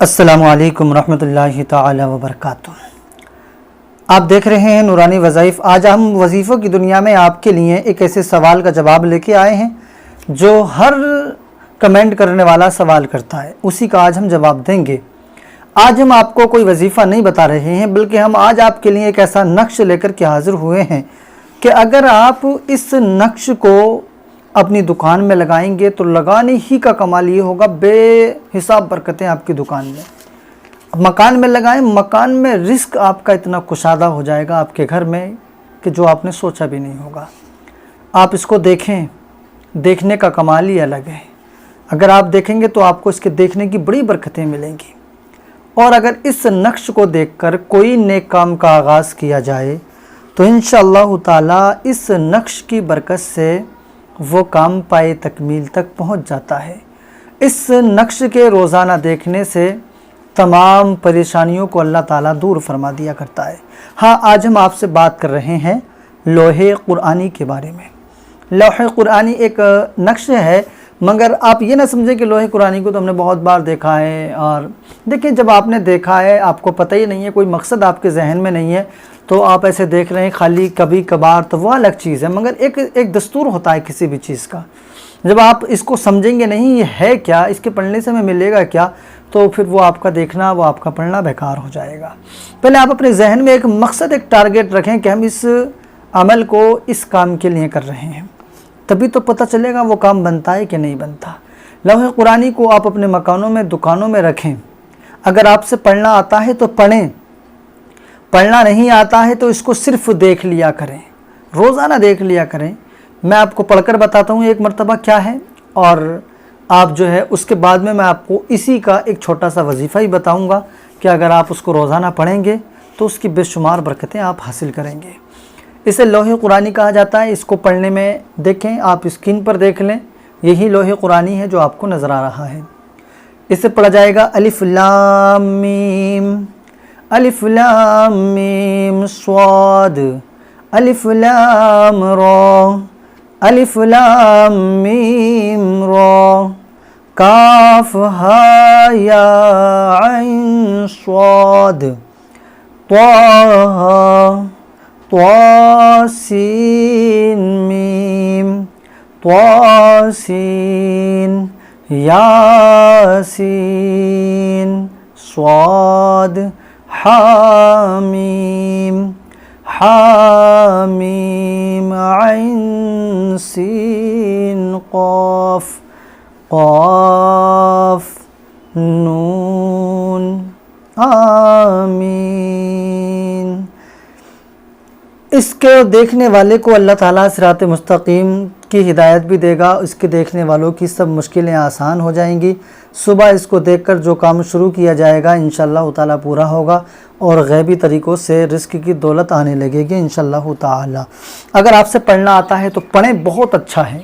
السلام علیکم ورحمۃ اللہ تعالی وبرکاتہ۔ آپ دیکھ رہے ہیں نورانی وظائف۔ آج ہم وظیفوں کی دنیا میں آپ کے لیے ایک ایسے سوال کا جواب لے کے آئے ہیں جو ہر کمنٹ کرنے والا سوال کرتا ہے، اسی کا آج ہم جواب دیں گے۔ آج ہم آپ کو کوئی وظیفہ نہیں بتا رہے ہیں، بلکہ ہم آج آپ کے لیے ایک ایسا نقش لے کر کے حاضر ہوئے ہیں کہ اگر آپ اس نقش کو اپنی دکان میں لگائیں گے تو لگانے ہی کا کمال یہ ہوگا، بے حساب برکتیں آپ کی دکان میں۔ مکان میں لگائیں، مکان میں رزق آپ کا اتنا کشادہ ہو جائے گا آپ کے گھر میں کہ جو آپ نے سوچا بھی نہیں ہوگا۔ آپ اس کو دیکھیں، دیکھنے کا کمال ہی الگ ہے۔ اگر آپ دیکھیں گے تو آپ کو اس کے دیکھنے کی بڑی برکتیں ملیں گی، اور اگر اس نقش کو دیکھ کر کوئی نیک کام کا آغاز کیا جائے تو انشاءاللہ تعالی اس نقش کی برکت سے وہ کام پائے تکمیل تک پہنچ جاتا ہے۔ اس نقش کے روزانہ دیکھنے سے تمام پریشانیوں کو اللہ تعالیٰ دور فرما دیا کرتا ہے۔ ہاں، آج ہم آپ سے بات کر رہے ہیں لوح قرآنی کے بارے میں۔ لوح قرآنی ایک نقش ہے، مگر آپ یہ نہ سمجھیں کہ لوح قرآنی کو تو ہم نے بہت بار دیکھا ہے، اور دیکھیں جب آپ نے دیکھا ہے آپ کو پتہ ہی نہیں ہے، کوئی مقصد آپ کے ذہن میں نہیں ہے تو آپ ایسے دیکھ رہے ہیں خالی کبھی کبھار، تو وہ الگ چیز ہے، مگر ایک دستور ہوتا ہے کسی بھی چیز کا۔ جب آپ اس کو سمجھیں گے نہیں یہ ہے کیا، اس کے پڑھنے سے ہمیں ملے گا کیا، تو پھر وہ آپ کا دیکھنا، وہ آپ کا پڑھنا بیکار ہو جائے گا۔ پہلے آپ اپنے ذہن میں ایک مقصد، ایک ٹارگٹ رکھیں کہ ہم اس عمل کو اس کام کے لیے کر رہے ہیں، تبھی تو پتہ چلے گا وہ کام بنتا ہے کہ نہیں بنتا۔ لوح قرآنی کو آپ اپنے مکانوں میں، دکانوں میں رکھیں۔ اگر آپ سے پڑھنا آتا ہے تو پڑھیں، پڑھنا نہیں آتا ہے تو اس کو صرف دیکھ لیا کریں، روزانہ دیکھ لیا کریں۔ میں آپ کو پڑھ کر بتاتا ہوں ایک مرتبہ کیا ہے، اور آپ جو ہے اس کے بعد میں آپ کو اسی کا ایک چھوٹا سا وظیفہ ہی بتاؤں گا کہ اگر آپ اس کو روزانہ پڑھیں گے تو اس کی بے شمار برکتیں آپ حاصل کریں گے۔ اسے لوح قرآنی کہا جاتا ہے۔ اس کو پڑھنے میں دیکھیں، آپ اسکرین پر دیکھ لیں، یہی لوح قرآنی ہے جو آپ کو نظر آ رہا ہے۔ اسے پڑھا جائے گا الف لام میم، الف لام میم صاد، الف لام را، الف لام میم را، کاف ہا یا عین صاد، طٰ طٰ سین میم، طٰ سین یاسین صاد، حامیم، حامیم عین سین قاف، قاف نون، آمین۔ اس کے دیکھنے والے کو اللہ تعالیٰ صراط مستقیم کی ہدایت بھی دے گا، اس کے دیکھنے والوں کی سب مشکلیں آسان ہو جائیں گی۔ صبح اس کو دیکھ کر جو کام شروع کیا جائے گا انشاءاللہ تعالیٰ پورا ہوگا، اور غیبی طریقوں سے رزق کی دولت آنے لگے گی انشاءاللہ تعالیٰ۔ اگر آپ سے پڑھنا آتا ہے تو پڑھیں، بہت اچھا ہے،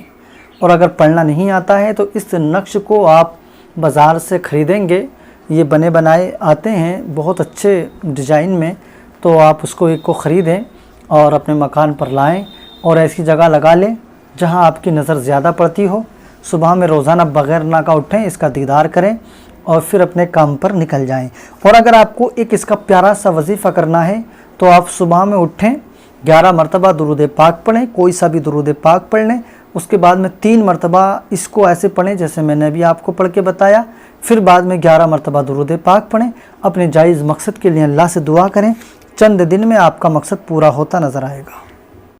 اور اگر پڑھنا نہیں آتا ہے تو اس نقش کو آپ بازار سے خریدیں گے، یہ بنے بنائے آتے ہیں بہت اچھے ڈیزائن میں، تو آپ اس کو ایک کو خریدیں اور اپنے مکان پر لائیں، اور ایسی جگہ لگا لیں جہاں آپ کی نظر زیادہ پڑتی ہو۔ صبح میں روزانہ بغیر ناکا اٹھیں، اس کا دیدار کریں، اور پھر اپنے کام پر نکل جائیں۔ اور اگر آپ کو ایک اس کا پیارا سا وظیفہ کرنا ہے تو آپ صبح میں اٹھیں، 11 مرتبہ درود پاک پڑھیں، کوئی سا بھی درود پاک پڑھ لیں، اس کے بعد میں 3 مرتبہ اس کو ایسے پڑھیں جیسے میں نے ابھی آپ کو پڑھ کے بتایا، پھر بعد میں 11 مرتبہ درود پاک پڑھیں۔ اپنے جائز مقصد کے لیے اللہ سے دعا کریں، چند دن میں آپ کا مقصد پورا ہوتا نظر آئے گا۔